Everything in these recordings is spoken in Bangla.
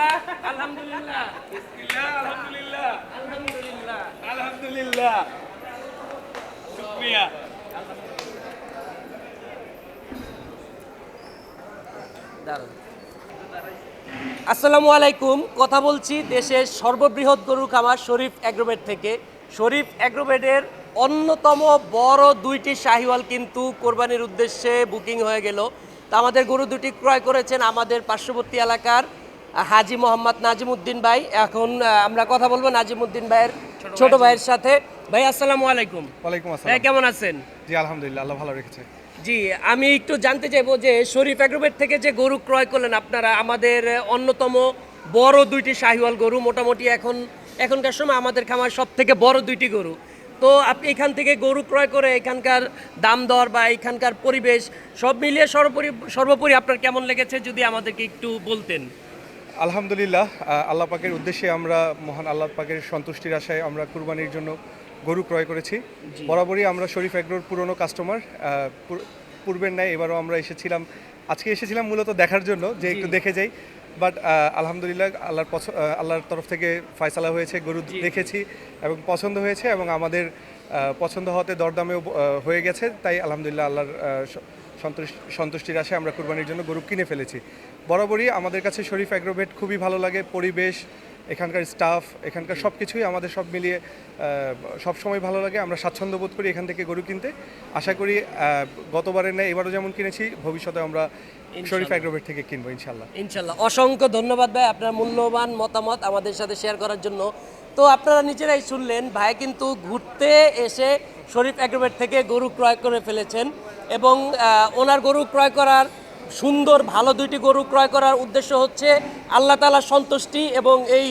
বিসমিল্লাহ আলহামদুলিল্লাহ বিসমিল্লাহ আলহামদুলিল্লাহ আলহামদুলিল্লাহ আলহামদুলিল্লাহ শুকরিয়া। আসসালামু আলাইকুম। কথা বলছি দেশের সর্ববৃহৎ গরুর খামার শরীফ অ্যাগ্রোভেট থেকে। শরীফ অ্যাগ্রোভেটের অন্যতম বড় দুইটি শাহিওয়াল কিন্তু কোরবানির উদ্দেশ্যে বুকিং হয়ে গেল। তা আমাদের গরু দুটি ক্রয় করেছেন আমাদের পার্শ্ববর্তী এলাকার হাজি মোহাম্মদ নাজিমউদ্দিন ভাই। এখন আমরা কথা বলবো নাজিমউদ্দিন ভাইয়ের ছোট ভাইয়ের সাথে। ভাই আসসালামু আলাইকুম। ওয়ালাইকুম ভাই আসসালাম। কেমন আছেন? জি আলহামদুলিল্লাহ, আল্লাহ ভালো রেখেছে। জি, আমি একটু জানতে চাইবো যে শরীফ অ্যাগ্রোভেট থেকে যে গরু ক্রয় করলেন আপনারা, আমাদের অন্যতম বড় দুইটি শাহিওয়াল গরু, মোটামুটি এখনকার সময় আমাদের খামার সব থেকে বড় দুইটি গরু। তো আপনি এখান থেকে গরু ক্রয় করে এখানকার দাম দর বা এখানকার পরিবেশ সব মিলিয়ে সর্বোপরি আপনার কেমন লেগেছে যদি আমাদেরকে একটু বলতেন। আলহামদুলিল্লাহ, আল্লাহ পাকের উদ্দেশ্যে আমরা মহান আল্লাহ পাকের সন্তুষ্টির আশায় আমরা কুরবানির জন্য গরু ক্রয় করেছি। বরাবরই আমরা শরীফ অ্যাগ্রোর পুরনো কাস্টমার। পূর্বের ন্যায় এবারও আমরা আজকে এসেছিলাম মূলত দেখার জন্য যে একটু দেখে যাই। বাট আলহামদুলিল্লাহ আল্লাহর তরফ থেকে ফয়সালা হয়েছে, গরু দেখেছি এবং পছন্দ হয়েছে এবং আমাদের পছন্দ হতে দরদামেও হয়ে গেছে। তাই আলহামদুলিল্লাহ আল্লাহর সন্তুষ্টির আশায় আমরা কুরবানির জন্য গরু কিনে ফেলেছি। বরাবরই আমাদের কাছে শরীফ অ্যাগ্রোভেট খুবই ভালো লাগে। পরিবেশ, এখানকার স্টাফ, এখানকার সব কিছুই আমাদের সব মিলিয়ে সবসময় ভালো লাগে। আমরা স্বাচ্ছন্দ্য বোধ করি এখান থেকে গরু কিনতে। আশা করি গতবারের ন্যায় এবারও যেমন কিনেছি ভবিষ্যতে আমরা শরীফ অ্যাগ্রোভেট থেকে কিনবো ইনশাল্লাহ। ইনশাল্লাহ। অসংখ্য ধন্যবাদ ভাই আপনার মূল্যবান মতামত আমাদের সাথে শেয়ার করার জন্য। তো আপনারা নিজেরাই শুনলেন, ভাই কিন্তু ঘুরতে এসে শরীফ অ্যাগ্রোভেট থেকে গরু ক্রয় করে ফেলেছেন এবং ওনার গরু ক্রয় করার সুন্দর ভালো দুইটি গরু ক্রয় করার উদ্দেশ্য হচ্ছে আল্লাহ তাআলার সন্তুষ্টি এবং এই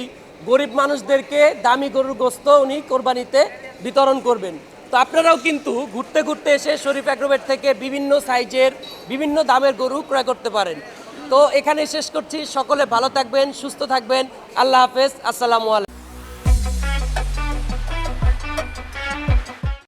গরিব মানুষদেরকে দামি গরুর গোশত উনি কোরবানিতে বিতরণ করবেন। তো আপনারাও কিন্তু ঘুরতে ঘুরতে এসে শরীফ অ্যাগ্রোভেট থেকে বিভিন্ন সাইজের বিভিন্ন দামের গরু ক্রয় করতে পারেন। তো এখানে শেষ করছি। সকলে ভালো থাকবেন, সুস্থ থাকবেন। আল্লাহ হাফেজ। আসসালামু আলাইকুম।